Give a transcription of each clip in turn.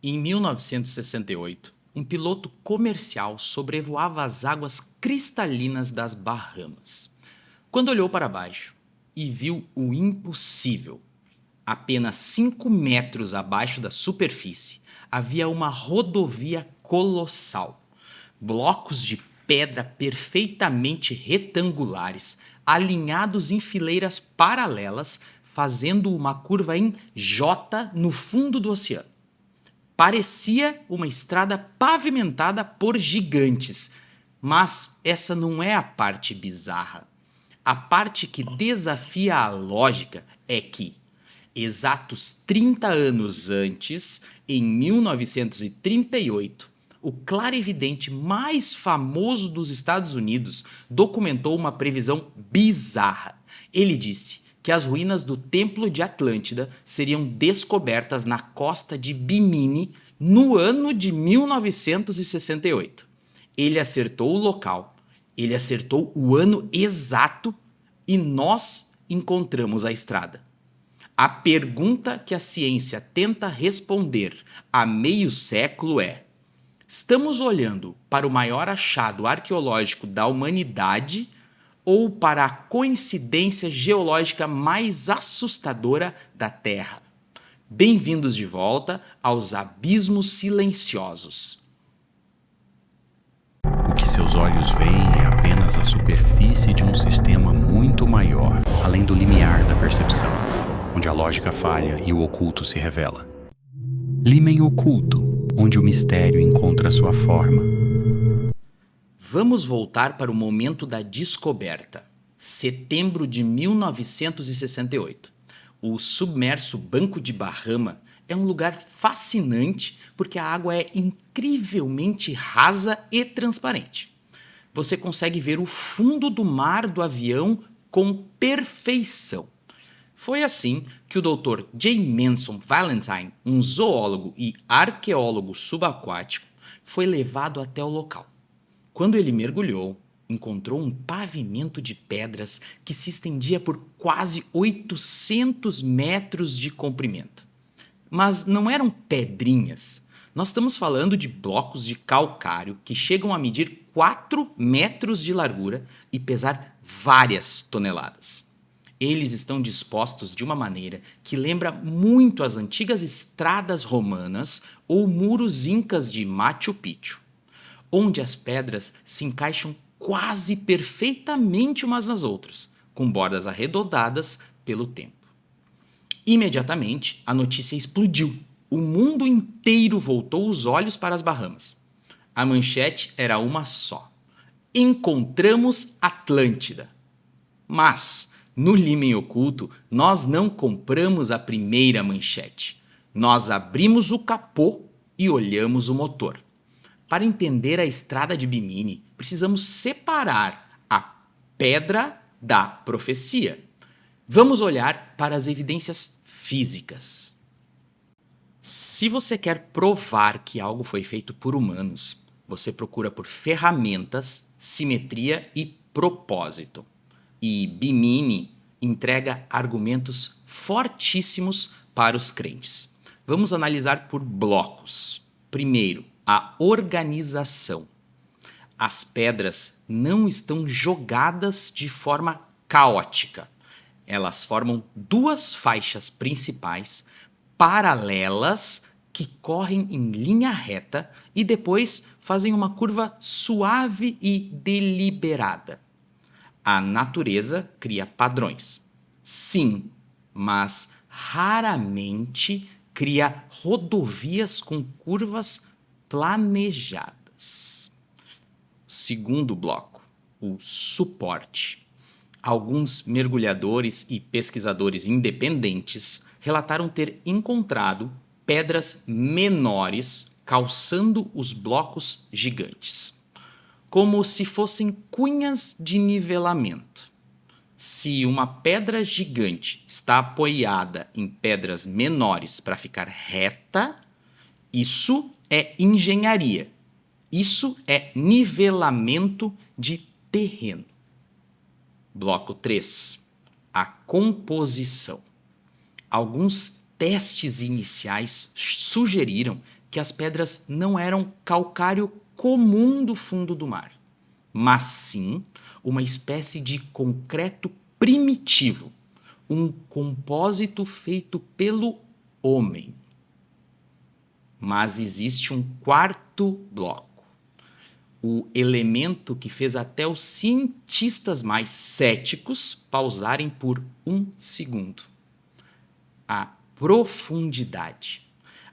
Em 1968, um piloto comercial sobrevoava as águas cristalinas das Bahamas, quando olhou para baixo e viu o impossível. Apenas 5 metros abaixo da superfície havia uma rodovia colossal. Blocos de pedra perfeitamente retangulares, alinhados em fileiras paralelas, fazendo uma curva em J no fundo do oceano. Parecia uma estrada pavimentada por gigantes, mas essa não é a parte bizarra. A parte que desafia a lógica é que, exatos 30 anos antes, em 1938, o clarividente mais famoso dos Estados Unidos documentou uma previsão bizarra. Ele disse que as ruínas do Templo de Atlântida seriam descobertas na costa de Bimini no ano de 1968. Ele acertou o local, ele acertou o ano exato e nós encontramos a estrada. A pergunta que a ciência tenta responder há meio século é: estamos olhando para o maior achado arqueológico da humanidade ou para a coincidência geológica mais assustadora da Terra? Bem-vindos de volta aos Abismos Silenciosos. O que seus olhos veem é apenas a superfície de um sistema muito maior, além do limiar da percepção, onde a lógica falha e o oculto se revela. Límen oculto, onde o mistério encontra sua forma. Vamos voltar para o momento da descoberta. Setembro de 1968. O submerso Banco de Bahama é um lugar fascinante porque a água é incrivelmente rasa e transparente. Você consegue ver o fundo do mar do avião com perfeição. Foi assim que o Dr. J. Manson Valentine, um zoólogo e arqueólogo subaquático, foi levado até o local. Quando ele mergulhou, encontrou um pavimento de pedras que se estendia por quase 800 metros de comprimento. Mas não eram pedrinhas. Nós estamos falando de blocos de calcário que chegam a medir 4 metros de largura e pesar várias toneladas. Eles estão dispostos de uma maneira que lembra muito as antigas estradas romanas ou muros incas de Machu Picchu, onde as pedras se encaixam quase perfeitamente umas nas outras, com bordas arredondadas pelo tempo. Imediatamente, a notícia explodiu. O mundo inteiro voltou os olhos para as Bahamas. A manchete era uma só: encontramos Atlântida. Mas, no Límen Oculto, nós não compramos a primeira manchete. Nós abrimos o capô e olhamos o motor. Para entender a estrada de Bimini, precisamos separar a pedra da profecia. Vamos olhar para as evidências físicas. Se você quer provar que algo foi feito por humanos, você procura por ferramentas, simetria e propósito. E Bimini entrega argumentos fortíssimos para os crentes. Vamos analisar por blocos. Primeiro, a organização. As pedras não estão jogadas de forma caótica. Elas formam 2 faixas principais paralelas que correm em linha reta e depois fazem uma curva suave e deliberada. A natureza cria padrões. Sim, mas raramente cria rodovias com curvas planejadas. Segundo bloco, o suporte. Alguns mergulhadores e pesquisadores independentes relataram ter encontrado pedras menores calçando os blocos gigantes, como se fossem cunhas de nivelamento. Se uma pedra gigante está apoiada em pedras menores para ficar reta, isso é engenharia. Isso é nivelamento de terreno. Bloco 3. A composição. Alguns testes iniciais sugeriram que as pedras não eram calcário comum do fundo do mar, mas sim uma espécie de concreto primitivo, um compósito feito pelo homem. Mas existe um quarto bloco, o elemento que fez até os cientistas mais céticos pausarem por um segundo: a profundidade.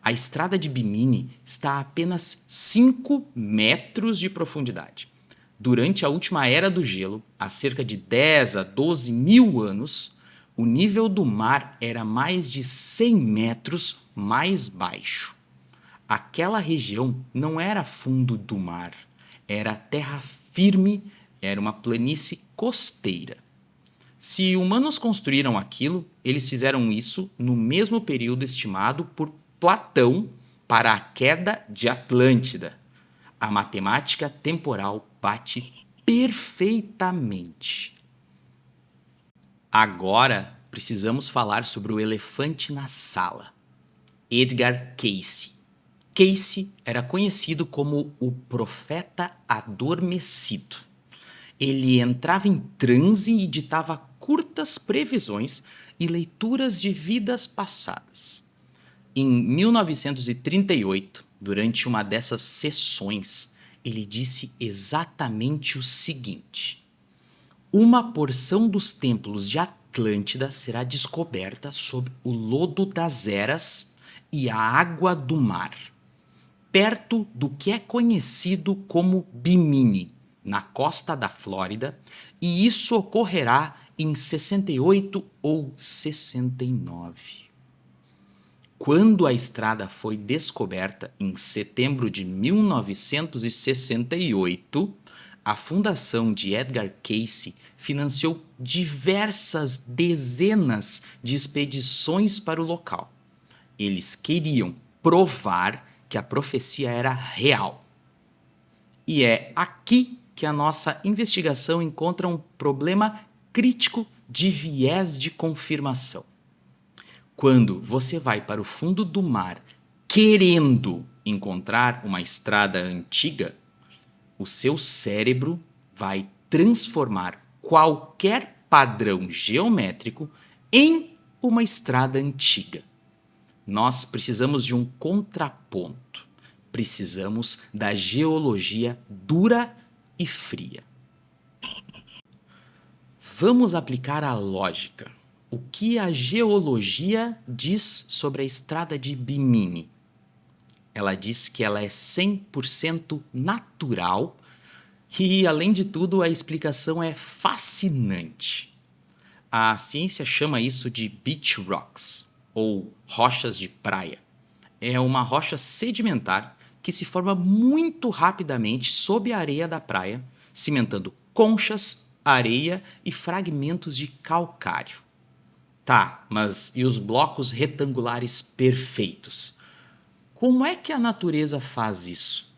A estrada de Bimini está a apenas 5 metros de profundidade. Durante a última era do gelo, há cerca de 10 a 12 mil anos, o nível do mar era mais de 100 metros mais baixo. Aquela região não era fundo do mar, era terra firme, era uma planície costeira. Se humanos construíram aquilo, eles fizeram isso no mesmo período estimado por Platão para a queda de Atlântida. A matemática temporal bate perfeitamente. Agora precisamos falar sobre o elefante na sala: Edgar Cayce. Cayce era conhecido como o profeta adormecido. Ele entrava em transe e ditava curtas previsões e leituras de vidas passadas. Em 1938, durante uma dessas sessões, ele disse exatamente o seguinte: uma porção dos templos de Atlântida será descoberta sob o lodo das eras e a água do mar, perto do que é conhecido como Bimini, na costa da Flórida, e isso ocorrerá em 68 ou 69. Quando a estrada foi descoberta em setembro de 1968, a fundação de Edgar Cayce financiou diversas dezenas de expedições para o local. Eles queriam provar que a profecia era real. E é aqui que a nossa investigação encontra um problema crítico de viés de confirmação. Quando você vai para o fundo do mar querendo encontrar uma estrada antiga, o seu cérebro vai transformar qualquer padrão geométrico em uma estrada antiga. Nós precisamos de um contraponto. Precisamos da geologia dura e fria. Vamos aplicar a lógica. O que a geologia diz sobre a estrada de Bimini? Ela diz que ela é 100% natural e, além de tudo, a explicação é fascinante. A ciência chama isso de beach rocks, ou rochas de praia. É uma rocha sedimentar que se forma muito rapidamente sob a areia da praia, cimentando conchas, areia e fragmentos de calcário. Tá, mas e os blocos retangulares perfeitos? Como é que a natureza faz isso?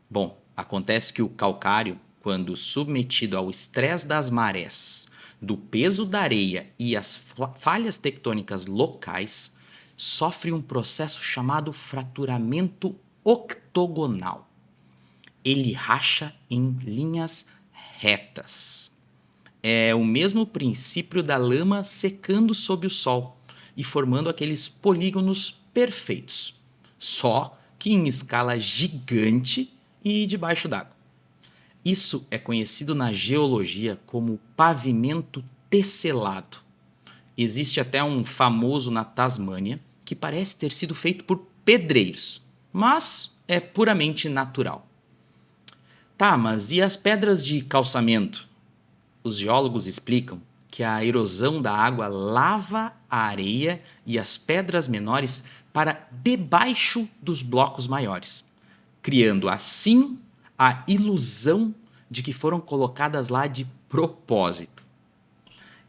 Bom, acontece que o calcário, quando submetido ao estresse das marés, do peso da areia e as falhas tectônicas locais, sofre um processo chamado fraturamento octogonal. Ele racha em linhas retas. É o mesmo princípio da lama secando sob o sol e formando aqueles polígonos perfeitos, só que em escala gigante e debaixo d'água. Isso é conhecido na geologia como pavimento tesselado. Existe até um famoso na Tasmânia que parece ter sido feito por pedreiros, mas é puramente natural. Tá, mas e as pedras de calçamento? Os geólogos explicam que a erosão da água lava a areia e as pedras menores para debaixo dos blocos maiores, criando assim a ilusão de que foram colocadas lá de propósito.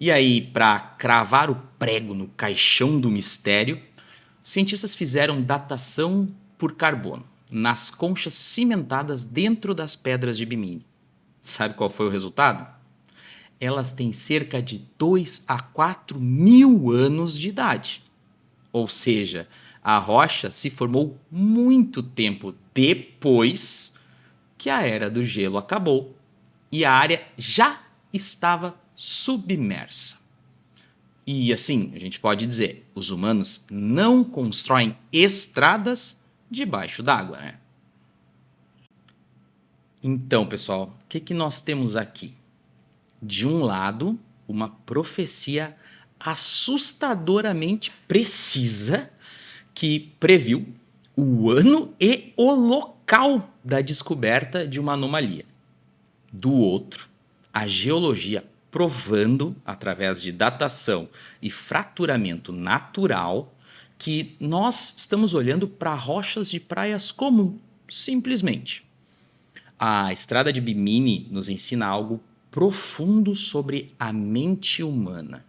E aí, para cravar o prego no caixão do mistério, cientistas fizeram datação por carbono nas conchas cimentadas dentro das pedras de Bimini. Sabe qual foi o resultado? Elas têm cerca de 2 a 4 mil anos de idade. Ou seja, A rocha se formou muito tempo depois que a Era do Gelo acabou e a área já estava submersa. E assim, a gente pode dizer, os humanos não constroem estradas debaixo d'água, né? Então, pessoal, o que nós temos aqui? De um lado, uma profecia assustadoramente precisa que previu o ano e o local da descoberta de uma anomalia. Do outro, a geologia provando, através de datação e fraturamento natural, que nós estamos olhando para rochas de praias comum, simplesmente. A estrada de Bimini nos ensina algo profundo sobre a mente humana.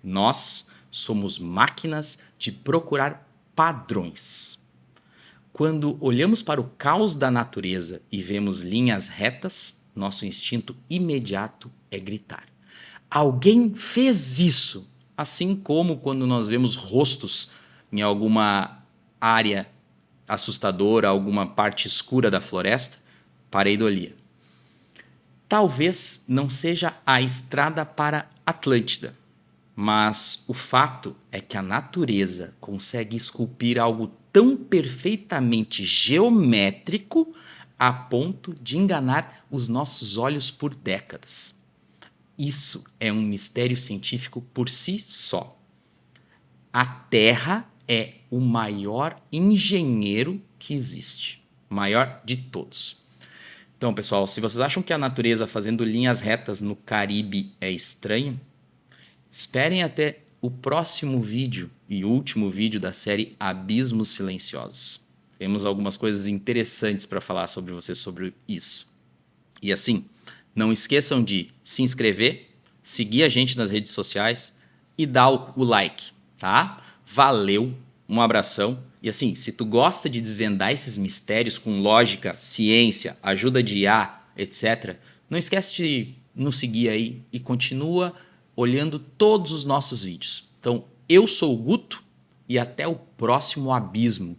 Nós somos máquinas de procurar padrões. Quando olhamos para o caos da natureza e vemos linhas retas, nosso instinto imediato é gritar: alguém fez isso! Assim como quando nós vemos rostos em alguma área assustadora, alguma parte escura da floresta, pareidolia. Talvez não seja a estrada para Atlântida, mas o fato é que a natureza consegue esculpir algo tão perfeitamente geométrico a ponto de enganar os nossos olhos por décadas. Isso é um mistério científico por si só. A Terra é o maior engenheiro que existe, o maior de todos. Então, pessoal, se vocês acham que a natureza fazendo linhas retas no Caribe é estranho, esperem até o próximo vídeo e último vídeo da série Abismos Silenciosos. Temos algumas coisas interessantes para falar sobre vocês sobre isso. E assim, não esqueçam de se inscrever, seguir a gente nas redes sociais e dar o like, tá? Valeu, um abração. E assim, se tu gosta de desvendar esses mistérios com lógica, ciência, ajuda de IA, etc., não esquece de nos seguir aí e continua olhando todos os nossos vídeos. Então, eu sou o Guto e até o próximo abismo.